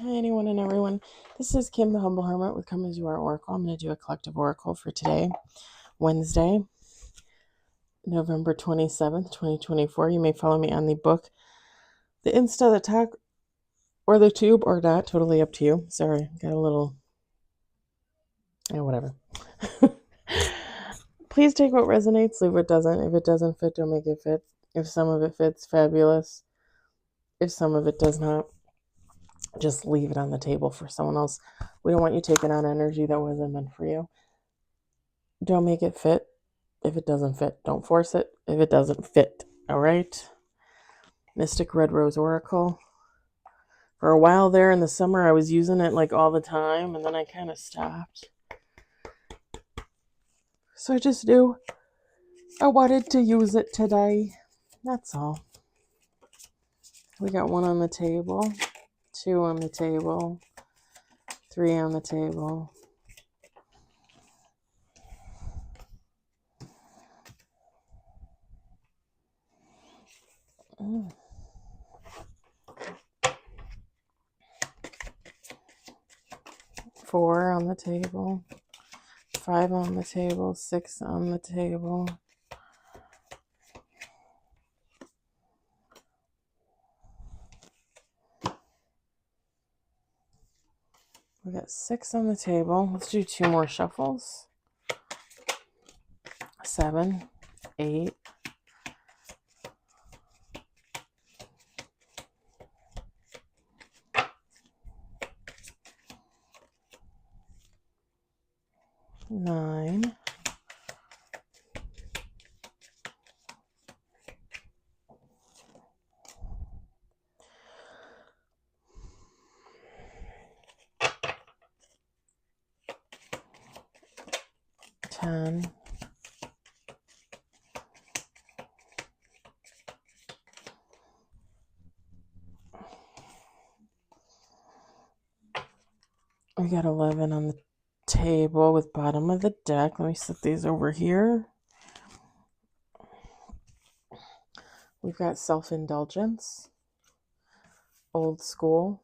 Hi, anyone and everyone. This is Kim, the Humble Hermit with Come As You Are Oracle. I'm going to do a collective oracle for today, Wednesday, November 27th, 2024. You may follow me on the book, the Insta, the talk, or the tube, or not. Totally up to you. Sorry, got a little, whatever. Please take what resonates, leave what doesn't. If it doesn't fit, don't make it fit. If some of it fits, fabulous. If some of it does not, just leave it on the table for someone else. We don't want you taking on energy that wasn't meant for you. Don't make it fit. If it doesn't fit, don't force it. If it doesn't fit, all right? Mystic Red Rose Oracle. For a while there in the summer, I was using it like all the time, and then I kind of stopped. So I just knew I wanted to use it today. That's all. We got 1 on the table, 2 on the table, 3 on the table. Mm. 4 on the table, 5 on the table, 6 on the table. We got 6 on the table. Let's do 2 more shuffles. 7, 8, 9, 10, 11 on the table with bottom of the deck. Let me set these over here. We've got self-indulgence, old school,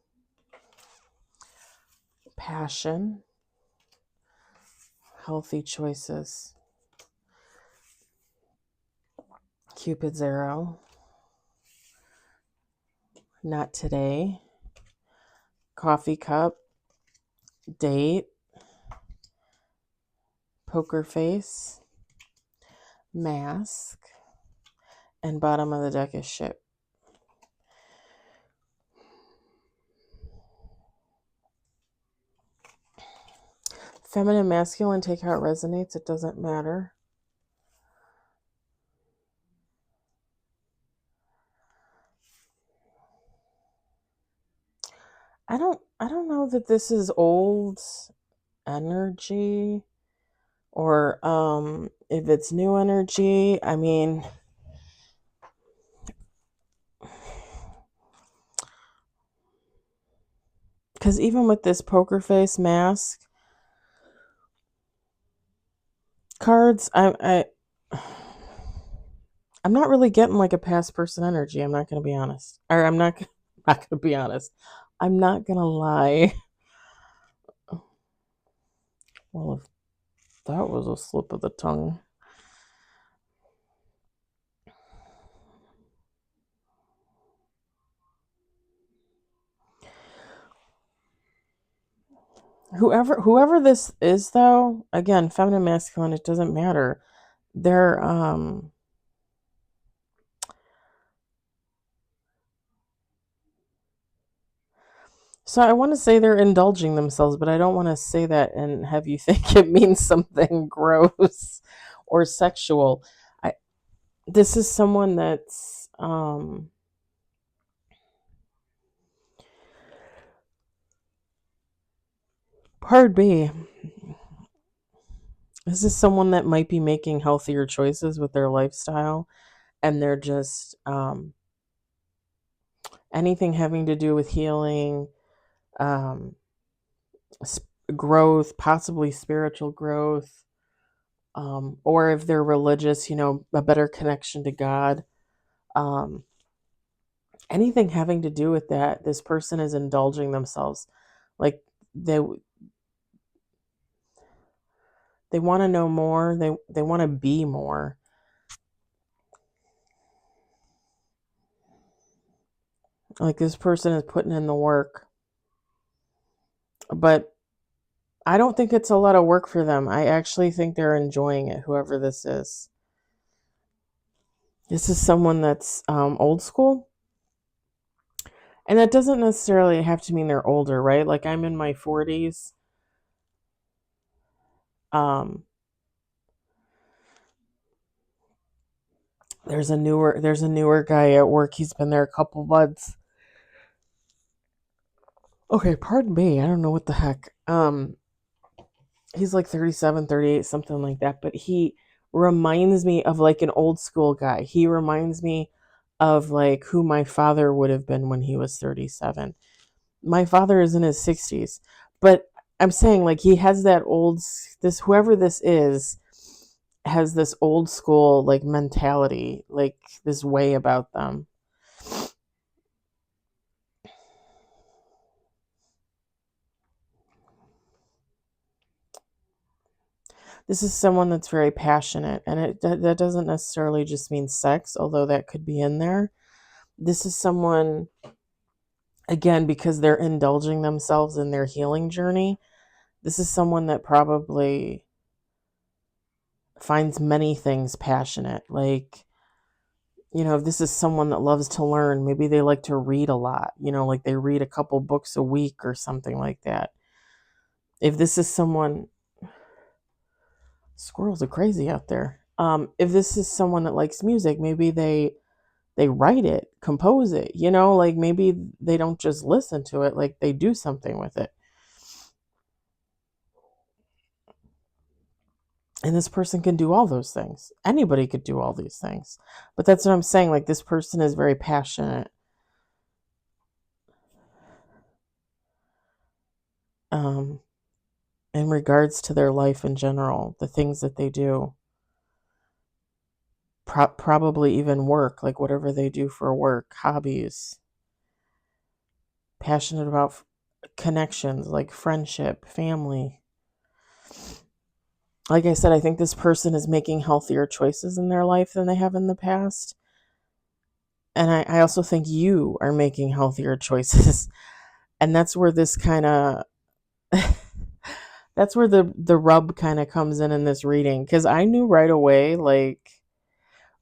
passion, healthy choices, Cupid's arrow, not today, coffee cup, date, poker face, mask, and bottom of the deck is ship. Feminine, masculine, take how it resonates. It doesn't matter. I don't know that this is old energy or if it's new energy. I mean, because even with this poker face mask cards, I'm not really getting like a past person energy. I'm not going to be honest. Or I'm not going to be honest. I'm not going to lie. Well, if that was a slip of the tongue. Whoever this is, though, again, feminine, masculine, it doesn't matter. They're so I want to say they're indulging themselves, but I don't want to say that and have you think it means something gross or sexual. This is someone that's pardon me. This is someone that might be making healthier choices with their lifestyle, and they're just anything having to do with healing, um, growth, possibly spiritual growth, or if they're religious, a better connection to God. anything having to do with that, this person is indulging themselves. Like they want to know more, they want to be more. Like this person is putting in the work, but I don't think it's a lot of work for them. I actually think they're enjoying it, whoever this is. This is someone that's old school. And that doesn't necessarily have to mean they're older, right? Like I'm in my 40s. Um, there's a newer guy at work. He's been there a couple months. Okay, pardon me. I don't know what the heck. He's like 37, 38, something like that, but he reminds me of like an old school guy. He reminds me of like who my father would have been when he was 37. My father is in his 60s, but I'm saying like he has that this whoever this is has this old school like mentality, like this way about them. This is someone that's very passionate, and that doesn't necessarily just mean sex, although that could be in there. This is someone, again, because they're indulging themselves in their healing journey. This is someone that probably finds many things passionate. Like, if this is someone that loves to learn, maybe they like to read a lot, like they read a couple books a week or something like that. If this is someone, squirrels are crazy out there. If this is someone that likes music, maybe they write it, compose it, like maybe they don't just listen to it, like they do something with it. And this person can do all those things. Anybody could do all these things. But that's what I'm saying. Like this person is very passionate um, in regards to their life in general, the things that they do. Probably even work, like whatever they do for work, hobbies. Passionate about connections, like friendship, family. Like I said, I think this person is making healthier choices in their life than they have in the past. And I also think you are making healthier choices. And that's where this kind of that's where the rub kind of comes in this reading, because I knew right away, like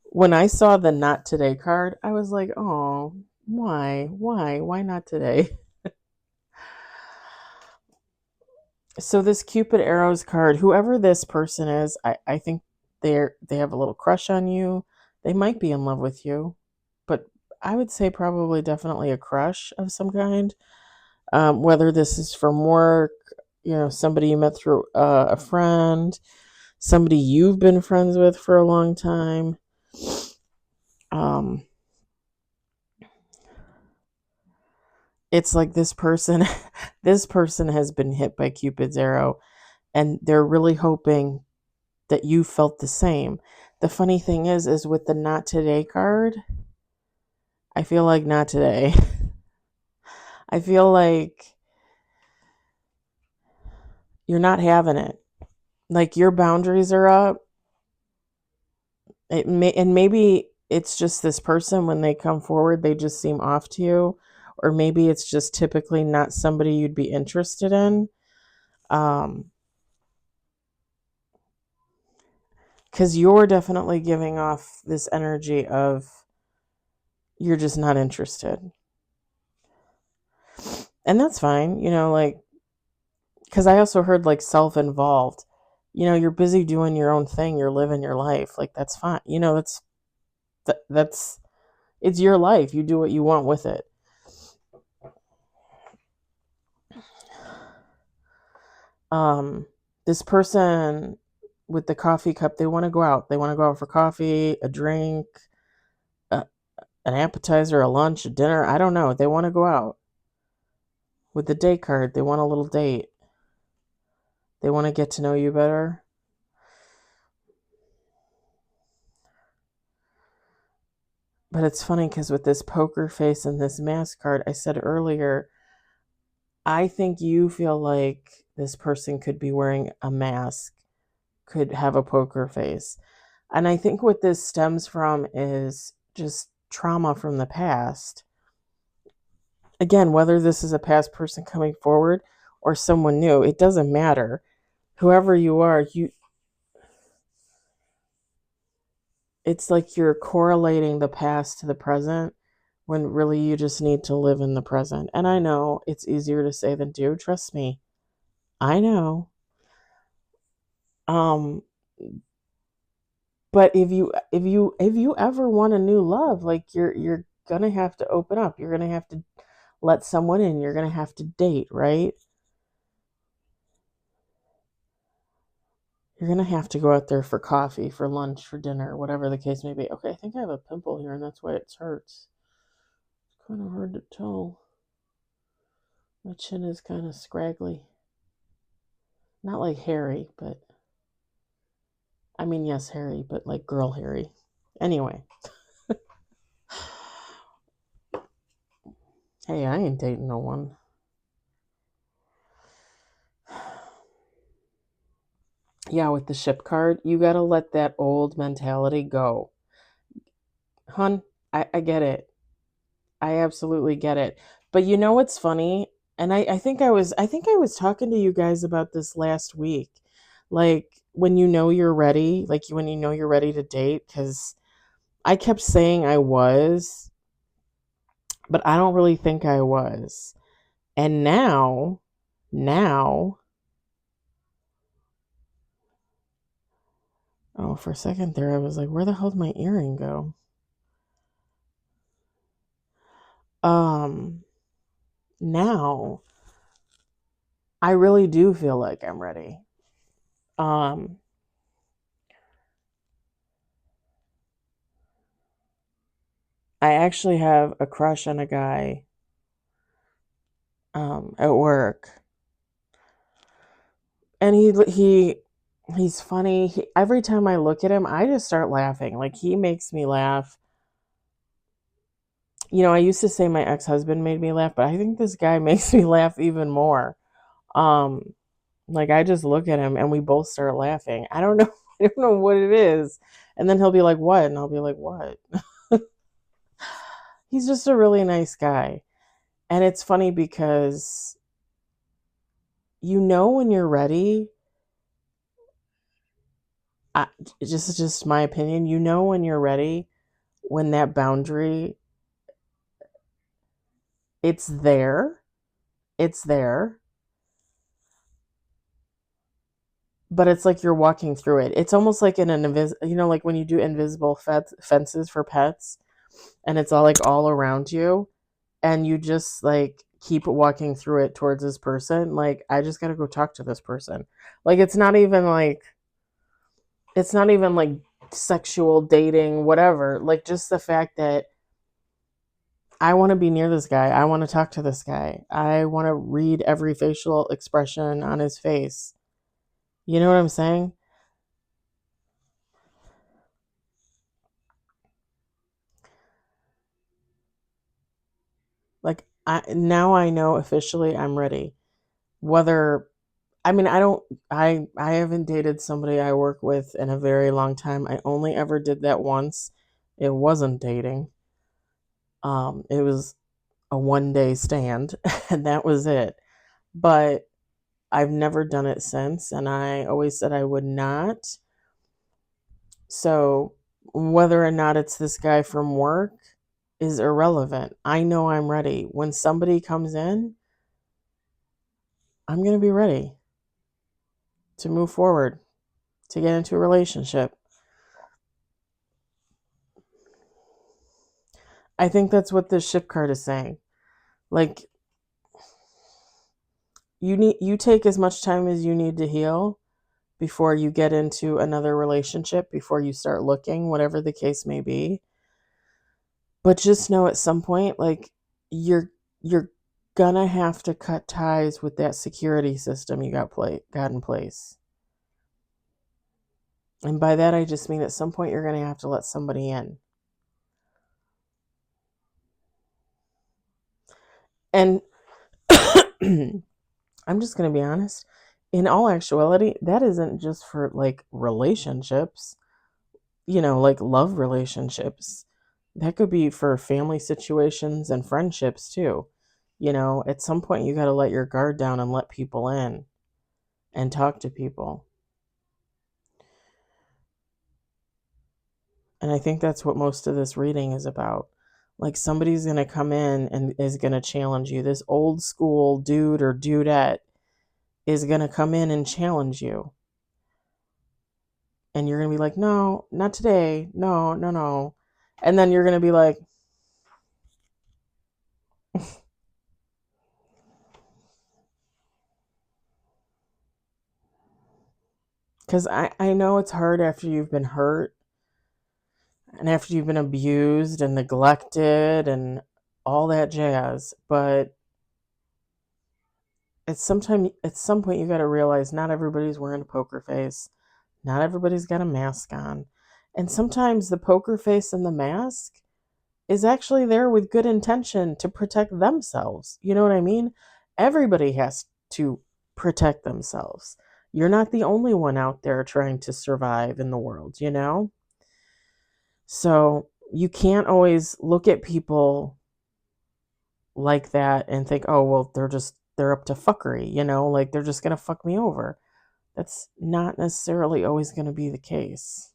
when I saw the not today card, I was like, oh, why not today? So this Cupid arrows card, whoever this person is, I think they have a little crush on you. They might be in love with you, but I would say probably definitely a crush of some kind. Whether this is from work, somebody you met through a friend, somebody you've been friends with for a long time. Um, it's like this person, this person has been hit by Cupid's arrow, and they're really hoping that you felt the same. The funny thing is with the not today card, I feel like not today. I feel like you're not having it. Like your boundaries are up. And maybe it's just this person, when they come forward, they just seem off to you, or maybe it's just typically not somebody you'd be interested in. Because you're definitely giving off this energy of you're just not interested. And that's fine, like, because I also heard like self-involved. You're busy doing your own thing, you're living your life, like that's fine. That's it's your life, you do what you want with it. um this person with the coffee cup, they want to go out, for coffee, a drink, a, an appetizer, a lunch, a dinner, I don't know, they want to go out. With the date card, they want a little date, they want to get to know you better. But it's funny because with this poker face and this mask card, I said earlier, I think you feel like this person could be wearing a mask, could have a poker face. And I think what this stems from is just trauma from the past. Again, whether this is a past person coming forward or someone new, it doesn't matter. Whoever you are, it's like you're correlating the past to the present when really you just need to live in the present. And I know it's easier to say than do, trust me. I know. Um but if you ever want a new love, like you're going to have to open up. You're going to have to let someone in. You're going to have to date, right? You're going to have to go out there for coffee, for lunch, for dinner, whatever the case may be. Okay, I think I have a pimple here and that's why it hurts. It's kind of hard to tell. My chin is kind of scraggly. Not like hairy, but I mean, yes, hairy, but like girl hairy. Anyway. Hey, I ain't dating no one. Yeah, with the ship card, you got to let that old mentality go. Hun, I get it. I absolutely get it. But you know what's funny? And I think I was talking to you guys about this last week. Like when you know you're ready, like when you know you're ready to date, because I kept saying I was, but I don't really think I was. And now, oh, for a second there, I was like, where the hell did my earring go? Um, Now I really do feel like I'm ready. Um, I actually have a crush on a guy at work, and he's funny. Every time I look at him, I just start laughing. Like he makes me laugh. I used to say my ex-husband made me laugh, but I think this guy makes me laugh even more. Um, like I just look at him and we both start laughing. I don't know, I don't know what it is. And then he'll be like, "What?" And I'll be like, "What?" He's just a really nice guy. And it's funny because when you're ready. I, just my opinion. When you're ready, when that boundary, it's there, it's there, but it's like you're walking through it. It's almost like in an like when you do invisible fences for pets, and it's all around you, and you just like keep walking through it towards this person. Like I just gotta go talk to this person. Like it's not even like sexual dating, whatever. Like just the fact that I want to be near this guy. I want to talk to this guy. I want to read every facial expression on his face. You know what I'm saying? Like now I know officially I'm ready. Whether I mean I haven't dated somebody I work with in a very long time. I only ever did that once. It wasn't dating. It was a 1 day stand and that was it. But I've never done it since and I always said I would not. So whether or not it's this guy from work is irrelevant. I know I'm ready. When somebody comes in, I'm going to be ready to move forward, to get into a relationship. I think that's what this ship card is saying. Like you take as much time as you need to heal before you get into another relationship, before you start looking, whatever the case may be. But just know at some point, like you're gonna have to cut ties with that security system you got in place. And by that I just mean at some point you're gonna have to let somebody in. And I'm just going to be honest. In all actuality, that isn't just for like relationships, like love relationships. That could be for family situations and friendships too. At some point you got to let your guard down and let people in and talk to people. And I think that's what most of this reading is about. Like somebody's going to come in and is going to challenge you. This old school dude or dudette is going to come in and challenge you. And you're going to be like, no, not today. No, no, no. And then you're going to be like, because I know it's hard after you've been hurt and after you've been abused and neglected and all that jazz. But at some point you got to realize not everybody's wearing a poker face. Not everybody's got a mask on. And sometimes the poker face and the mask is actually there with good intention to protect themselves. You know what I mean? Everybody has to protect themselves. You're not the only one out there trying to survive in the world, So you can't always look at people like that and think, oh, well, they're up to fuckery, like they're just going to fuck me over. That's not necessarily always going to be the case.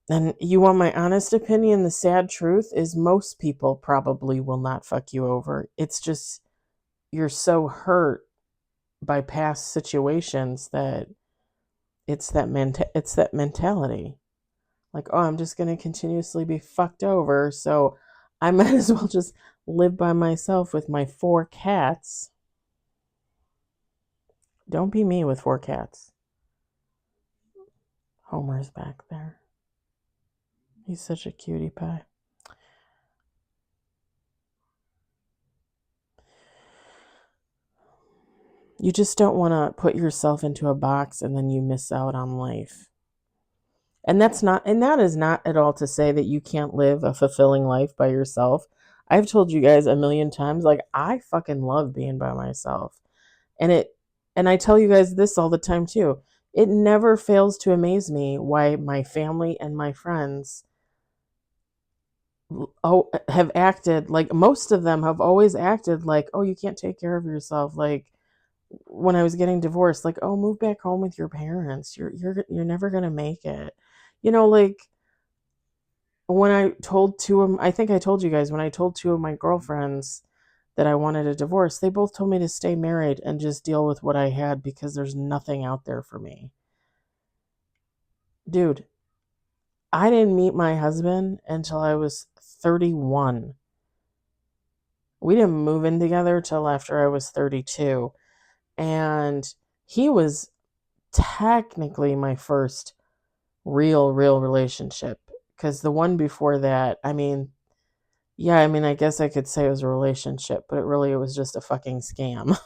And you want my honest opinion? The sad truth is most people probably will not fuck you over. It's just you're so hurt by past situations that it's that mentality. Like, oh, I'm just going to continuously be fucked over, so I might as well just live by myself with my 4 cats. Don't be me with 4 cats. Homer's back there. He's such a cutie pie. You just don't want to put yourself into a box and then you miss out on life. And that is not at all to say that you can't live a fulfilling life by yourself. I've told you guys a million times, like, I fucking love being by myself. And I tell you guys this all the time too. It never fails to amaze me why my family and my friends have acted like, most of them have always acted like, oh, you can't take care of yourself. Like when I was getting divorced, like, oh, move back home with your parents. You're never gonna make it. Like when I told I think I told you guys, when I told 2 of my girlfriends that I wanted a divorce, they both told me to stay married and just deal with what I had because there's nothing out there for me. Dude, I didn't meet my husband until I was 31. We didn't move in together till after I was 32. And he was technically my first real relationship. Because the one before that, I guess I could say it was a relationship, but it was just a fucking scam.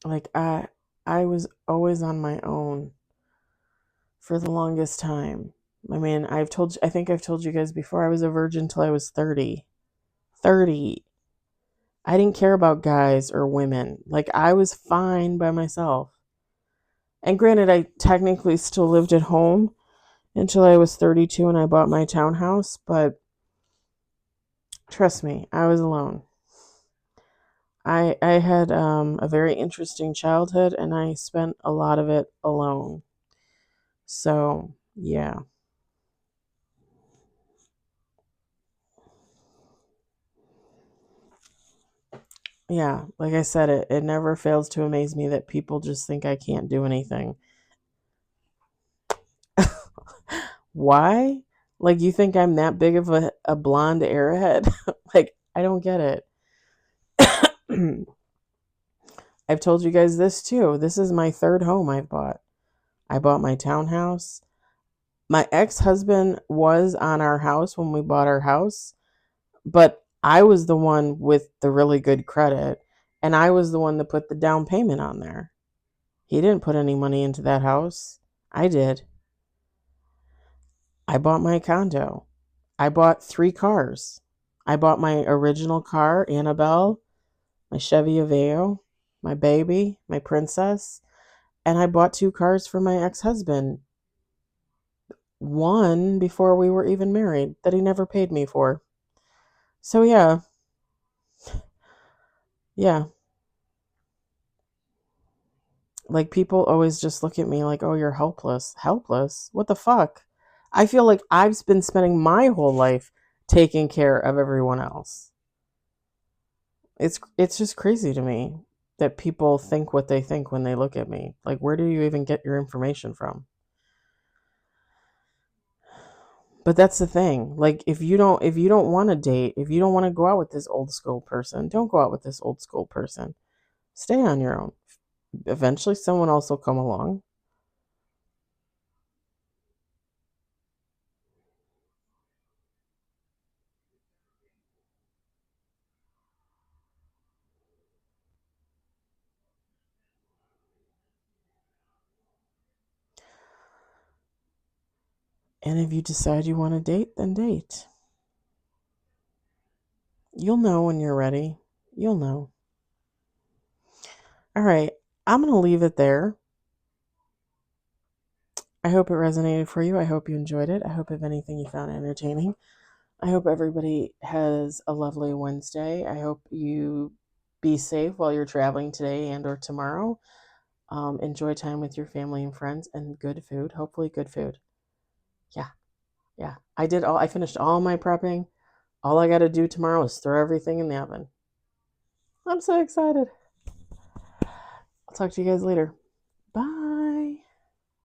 Like I was always on my own for the longest time. I think I've told you guys before, I was a virgin till I was 30. 30. I didn't care about guys or women. Like I was fine by myself. And granted, I technically still lived at home until I was 32 and I bought my townhouse, but trust me, I was alone. I had a very interesting childhood and I spent a lot of it alone. So, yeah. Yeah, like I said, it never fails to amaze me that people just think I can't do anything. Why? Like, you think I'm that big of a blonde airhead? Like, I don't get it. I've told you guys this too. This is my 3rd home I've bought. I bought my townhouse. My ex-husband was on our house when we bought our house, but I was the one with the really good credit, and I was the one that put the down payment on there. He didn't put any money into that house. I did. I bought my condo. I bought 3 cars. I bought my original car, Annabelle, my Chevy Aveo, my baby, my princess, and I bought 2 cars for my ex-husband. One before we were even married that he never paid me for. So yeah. Like people always just look at me like, "Oh, you're helpless." Helpless? What the fuck? I feel like I've been spending my whole life taking care of everyone else. It's just crazy to me that people think what they think when they look at me. Like, where do you even get your information from? But that's the thing. Like, if you don't want to date, if you don't want to go out with this old school person, don't go out with this old school person. Stay on your own. Eventually someone else will come along. And if you decide you want to date, then date. You'll know when you're ready. You'll know. All right. I'm going to leave it there. I hope it resonated for you. I hope you enjoyed it. I hope, if anything, you found it entertaining. I hope everybody has a lovely Wednesday. I hope you be safe while you're traveling today and or tomorrow. Enjoy time with your family and friends and good food. Hopefully good food. Yeah. Yeah. I finished all my prepping. All I got to do tomorrow is throw everything in the oven. I'm so excited. I'll talk to you guys later.